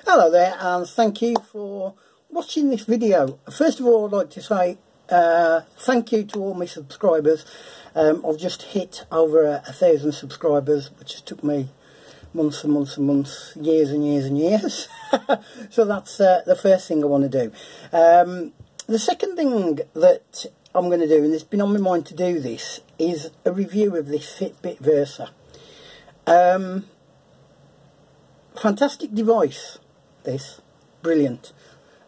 Hello there, and thank you for watching this video. First of all, I'd like to say thank you to all my subscribers. I've just hit over 1,000 subscribers, which has took me months and months and months, years and years and years. So that's the first thing I want to do. The second thing that I'm going to do, and it's been on my mind to do this, is a review of this Fitbit Versa. Fantastic device, this. Brilliant.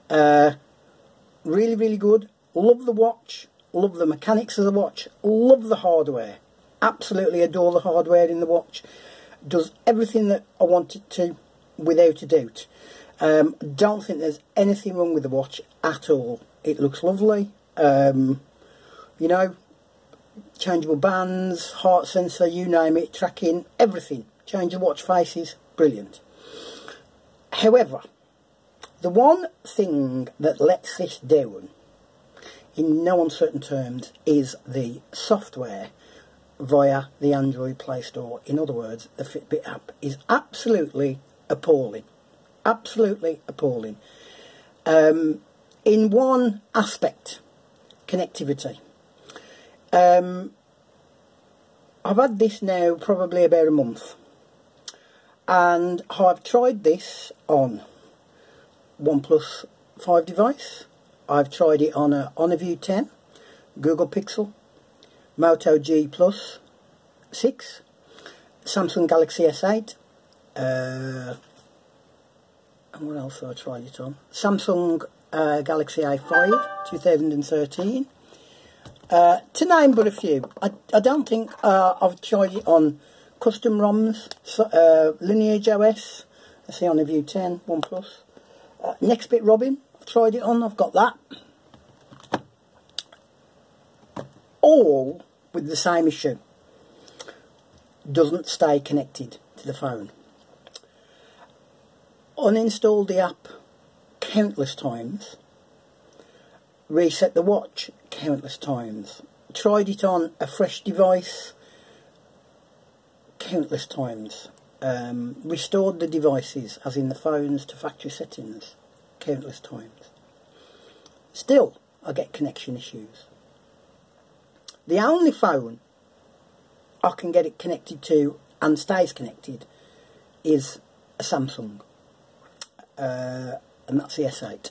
Really good. Love the watch. Love the mechanics of the watch. Love the hardware. Absolutely adore the hardware in the watch. Does everything that I want it to, without a doubt. Don't think there's anything wrong with the watch at all. It looks lovely. You know, changeable bands, heart sensor, you name it, tracking, everything. Change the watch faces, brilliant. However, the one thing that lets this down, in no uncertain terms, is the software via the Android Play Store. In other words, the Fitbit app is absolutely appalling. Absolutely appalling. In one aspect, connectivity. I've had this now probably about a month, and I've tried this on OnePlus 5 device. I've tried it on a Honor View 10, Google Pixel, Moto G Plus 6, Samsung Galaxy S8, and what else have I tried it on? Samsung Galaxy A5 2013. To name but a few. I don't think I've tried it on custom ROMs, Lineage OS, I see on a View 10, OnePlus. Nextbit Robin, I've tried it on, I've got that. All with the same issue. Doesn't stay connected to the phone. Uninstalled the app countless times. Reset the watch countless times. Tried it on a fresh device countless times. Restored the devices, as in the phones, to factory settings countless times. Still, I get connection issues. The only phone I can get it connected to and stays connected is a Samsung, and that's the S8.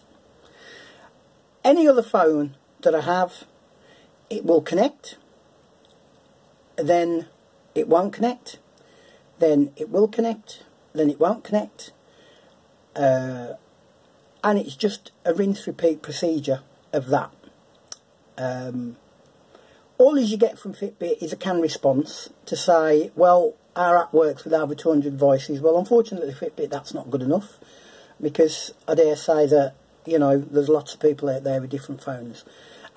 Any other phone that I have, it will connect, then it won't connect, then it will connect, then it won't connect, and it's just a rinse-repeat procedure of that. All as you get from Fitbit is a CAN response to say, well, our app works with over 200 devices. Well, unfortunately, Fitbit, that's not good enough, because I dare say that, you know, there's lots of people out there with different phones.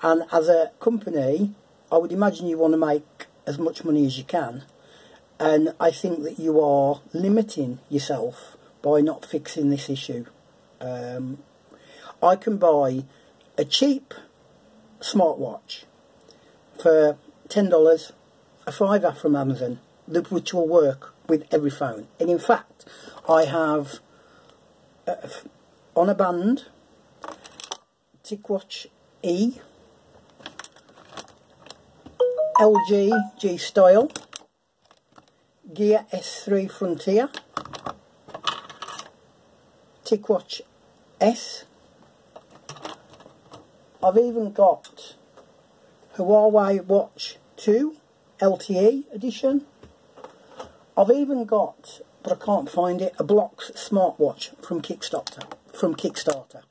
And as a company, I would imagine you want to make as much money as you can. And I think that you are limiting yourself by not fixing this issue. I can buy a cheap smartwatch for $10, a $5 from Amazon, which will work with every phone. And in fact, I have on a band, TicWatch E, LG G Style, Gear S3 Frontier, TicWatch S. I've even got Huawei Watch 2 LTE edition. I've even got, but I can't find it, a Blocks smartwatch from Kickstarter.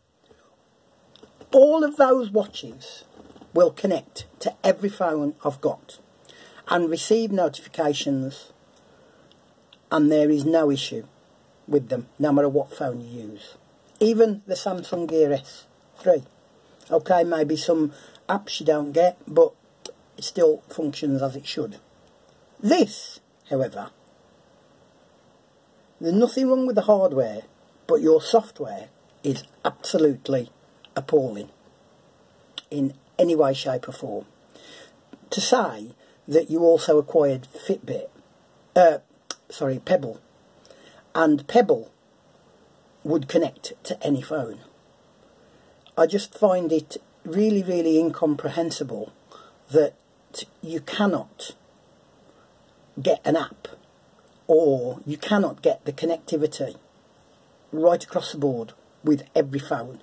All of those watches will connect to every phone I've got and receive notifications, and there is no issue with them, no matter what phone you use. Even the Samsung Gear S3. Okay, maybe some apps you don't get, but it still functions as it should. This, however, there's nothing wrong with the hardware, but your software is absolutely appalling in any way, shape or form. To say that you also acquired Pebble, and Pebble would connect to any phone. I just find it really, really incomprehensible that you cannot get an app, or you cannot get the connectivity right across the board with every phone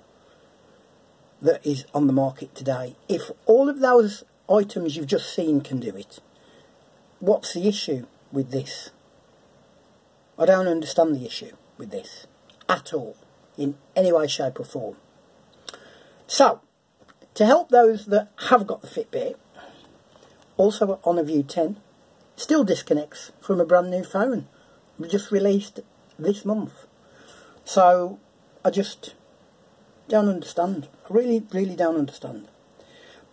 that is on the market today. If all of those items you've just seen can do it, what's the issue with this? I don't understand the issue with this at all, in any way, shape or form. So, to help those that have got the Fitbit, also on a View 10, still disconnects from a brand new phone. We just released this month. So, I just don't understand. I really, really don't understand.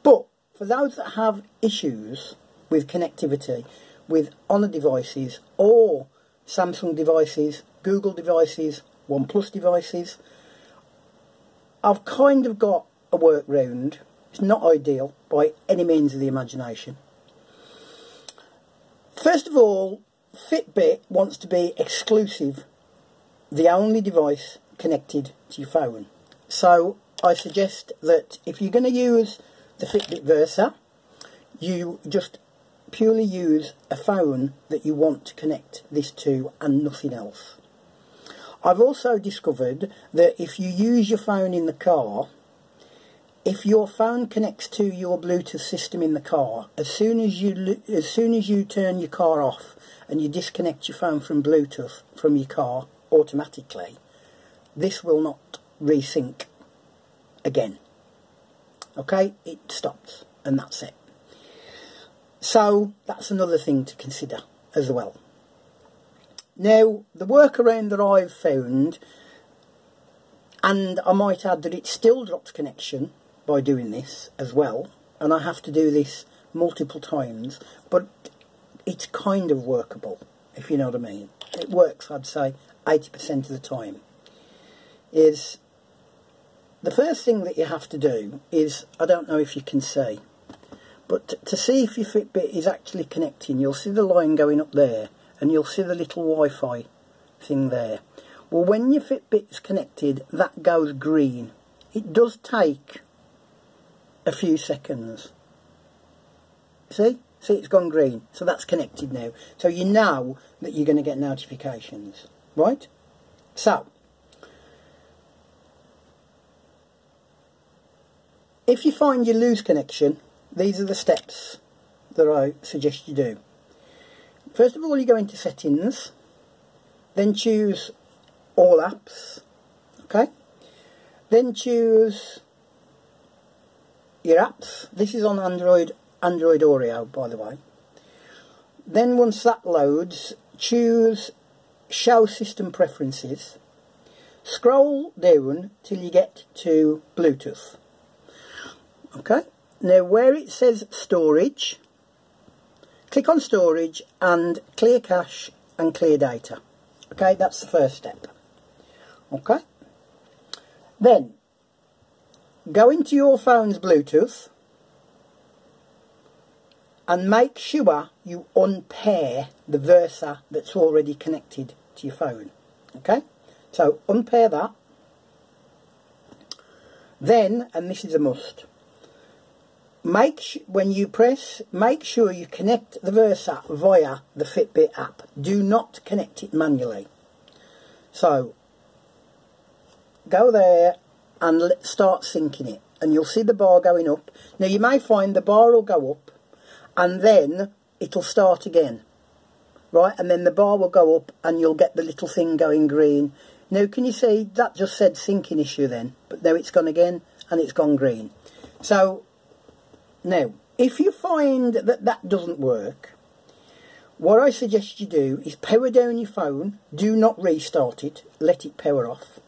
But, for those that have issues with connectivity with Honor devices or Samsung devices, Google devices, OnePlus devices, I've kind of got a workaround. It's not ideal by any means of the imagination. First of all, Fitbit wants to be exclusive, the only device connected to your phone. So I suggest that if you're going to use the Fitbit Versa, you just purely use a phone that you want to connect this to and nothing else. I've also discovered that if you use your phone in the car, if your phone connects to your Bluetooth system in the car, as soon as you turn your car off and you disconnect your phone from Bluetooth from your car automatically, this will not resync again. Okay, it stops and that's it. So that's another thing to consider as well. Now, the workaround that I've found, and I might add that it still drops connection by doing this as well, and I have to do this multiple times, but it's kind of workable, if you know what I mean. It works, I'd say, 80% of the time. Is the first thing that you have to do is, I don't know if you can see, but to see if your Fitbit is actually connecting, you'll see the line going up there, and you'll see the little Wi-Fi thing there. Well, when your Fitbit is connected, that goes green. It does take a few seconds. See? See, it's gone green. So that's connected now. So you know that you're going to get notifications. Right? So, if you find you lose connection, these are the steps that I suggest you do. First of all, you go into settings, then choose all apps, okay? Then choose your apps. This is on Android Oreo, by the way. Then once that loads, choose show system preferences. Scroll down till you get to Bluetooth. Okay? Now where it says storage, click on storage and clear cache and clear data. Okay, that's the first step. Okay. Then, go into your phone's Bluetooth and make sure you unpair the Versa that's already connected to your phone. Okay, so unpair that. Then, and this is a must, when you press, make sure you connect the Versa via the Fitbit app. Do not connect it manually. So, go there and start syncing it. And you'll see the bar going up. Now, you may find the bar will go up and then it'll start again. Right? And then the bar will go up and you'll get the little thing going green. Now, can you see that just said syncing issue then? But now it's gone again and it's gone green. So, now, if you find that that doesn't work, what I suggest you do is power down your phone. Do not restart it. Let it power off.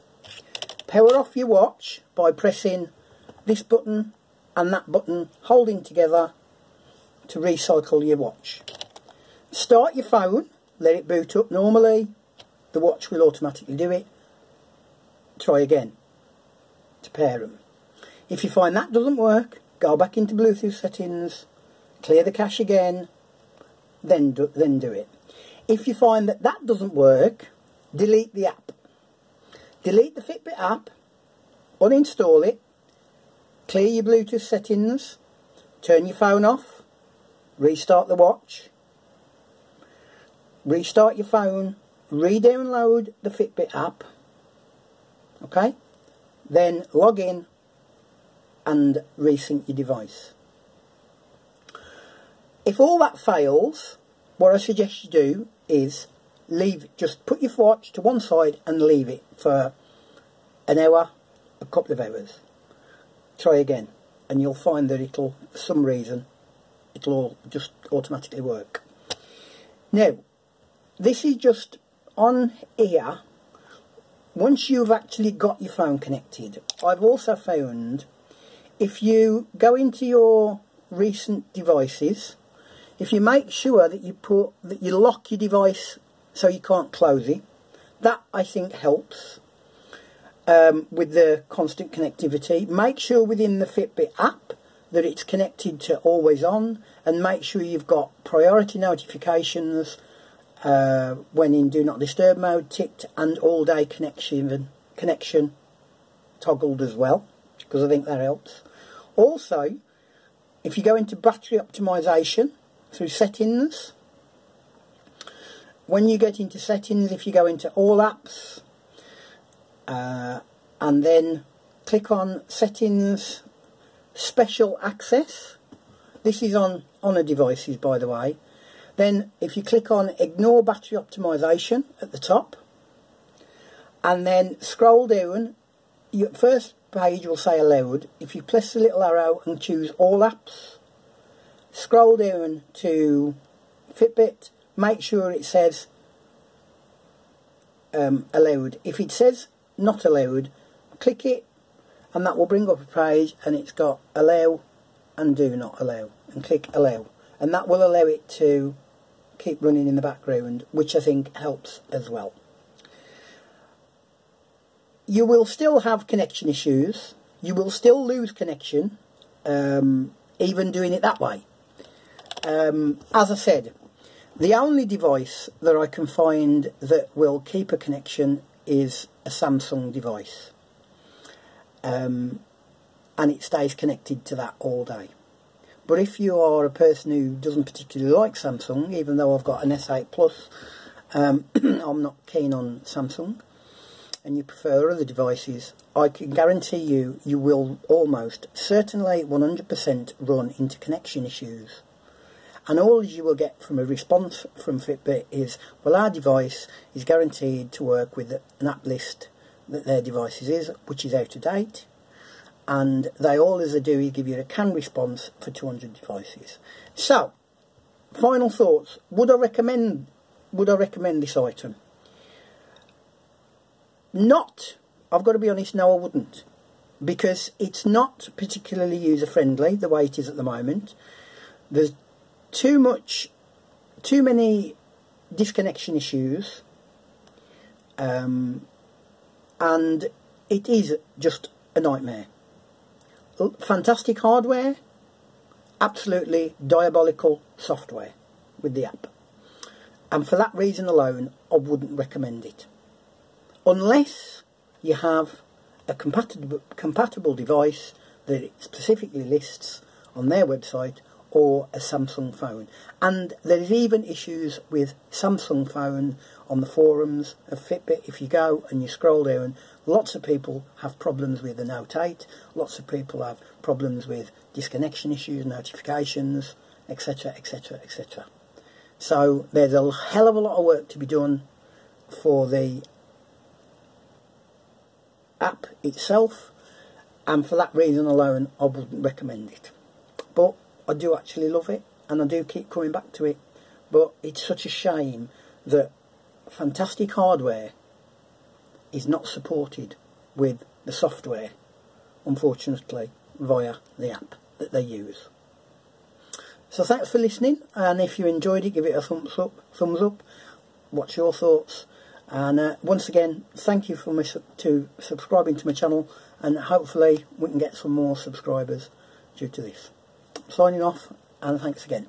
Power off your watch by pressing this button and that button, holding together to recycle your watch. Start your phone. Let it boot up normally. The watch will automatically do it. Try again to pair them. If you find that doesn't work, go back into Bluetooth settings, clear the cache again, then do it. If you find that that doesn't work, delete the app. delete the Fitbit app, uninstall it, clear your Bluetooth settings, turn your phone off, restart the watch, restart your phone, re-download the Fitbit app, okay, then log in and resync your device. If all that fails, what I suggest you do is just put your watch to one side and leave it for an hour, a couple of hours. Try again and you'll find that it'll, for some reason, it'll all just automatically work. Now, this is just on here. Once you've actually got your phone connected, I've also found if you go into your recent devices, if you make sure that you lock your device so you can't close it, that I think helps with the constant connectivity. Make sure within the Fitbit app that it's connected to always on, and make sure you've got priority notifications when in do not disturb mode ticked, and all day connection toggled as well, because I think that helps. Also, if you go into battery optimization through settings, when you get into settings, if you go into all apps and then click on settings special access, this is on the devices by the way, then if you click on ignore battery optimization at the top and then scroll down, your first page will say allowed. If you press the little arrow and choose all apps, scroll down to Fitbit, make sure it says allowed. If it says not allowed, click it and that will bring up a page and it's got allow and do not allow, and click allow, and that will allow it to keep running in the background, which I think helps as well. You will still have connection issues, you will still lose connection even doing it that way. As I said, the only device that I can find that will keep a connection is a Samsung device. And it stays connected to that all day. But if you are a person who doesn't particularly like Samsung, even though I've got an S8 Plus, I'm not keen on Samsung, and you prefer other devices, I can guarantee you, you will almost certainly 100% run into connection issues. And all you will get from a response from Fitbit is, well, our device is guaranteed to work with an app list that their devices is, which is out of date. And all they do is give you a canned response for 200 devices. So, final thoughts. Would I recommend this item? Not. I've got to be honest, no I wouldn't. Because it's not particularly user friendly the way it is at the moment. There's too many disconnection issues, and it is just a nightmare. Fantastic hardware, absolutely diabolical software with the app, and for that reason alone I wouldn't recommend it unless you have a compatible device that it specifically lists on their website, or a Samsung phone. And there's even issues with Samsung phone on the forums of Fitbit. If you go and you scroll down, lots of people have problems with the Note 8, lots of people have problems with disconnection issues, notifications, etc, etc, etc. So there's a hell of a lot of work to be done for the app itself, and for that reason alone I wouldn't recommend it. But I do actually love it, and I do keep coming back to it, but it's such a shame that fantastic hardware is not supported with the software, unfortunately, via the app that they use. So thanks for listening, and if you enjoyed it, give it a thumbs up. What's your thoughts? And once again, thank you for subscribing to my channel, and hopefully we can get some more subscribers due to this. Signing off, and thanks again.